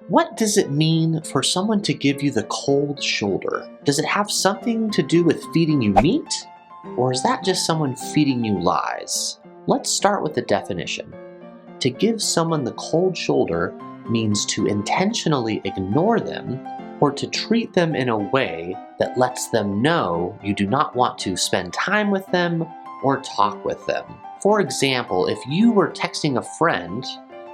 What does it mean for someone to give you the cold shoulder? Does it have something to do with feeding you meat? Or is that just someone feeding you lies? Let's start with the definition. To give someone the cold shoulder means to intentionally ignore them or to treat them in a way that lets them know you do not want to spend time with them or talk with them. For example, if you were texting a friend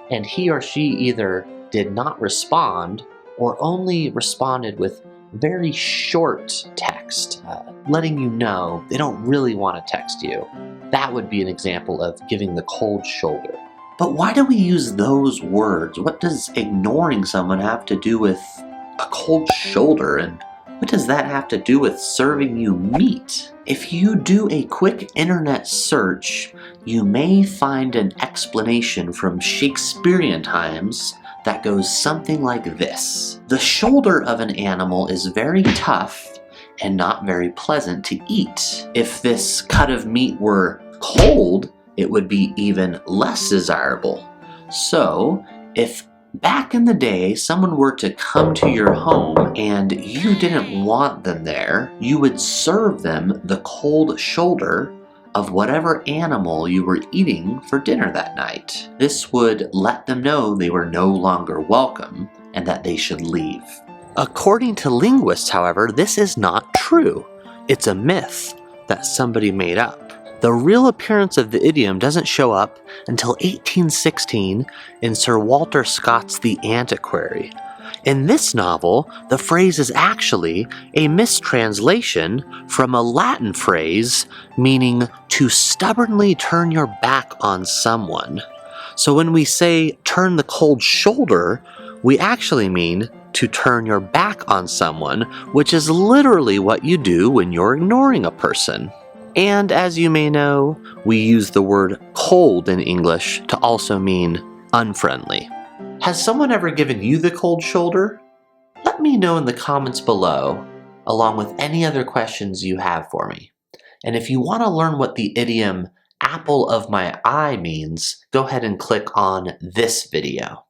and he or she either did not respond or only responded with very short text, letting you know they don't really want to text you, that would be an example of giving the cold shoulder. But why do we use those words? What does ignoring someone have to do with a cold shoulder, and what does that have to do with serving you meat? If you do a quick internet search, you may find an explanation from Shakespearean times that goes something like this. The shoulder of an animal is very tough and not very pleasant to eat. If this cut of meat were cold, it would be even less desirable. So, if back in the day someone were to come to your home and you didn't want them there, you would serve them the cold shoulder of whatever animal you were eating for dinner that night. This would let them know they were no longer welcome and that they should leave. According to linguists, however, this is not true. It's a myth that somebody made up. The real appearance of the idiom doesn't show up until 1816 in Sir Walter Scott's The Antiquary. In this novel, the phrase is actually a mistranslation from a Latin phrase meaning to stubbornly turn your back on someone. So when we say turn the cold shoulder, we actually mean to turn your back on someone, which is literally what you do when you're ignoring a person. And as you may know, we use the word cold in English to also mean unfriendly. Has someone ever given you the cold shoulder? Let me know in the comments below, along with any other questions you have for me. And if you want to learn what the idiom apple of my eye means, go ahead and click on this video.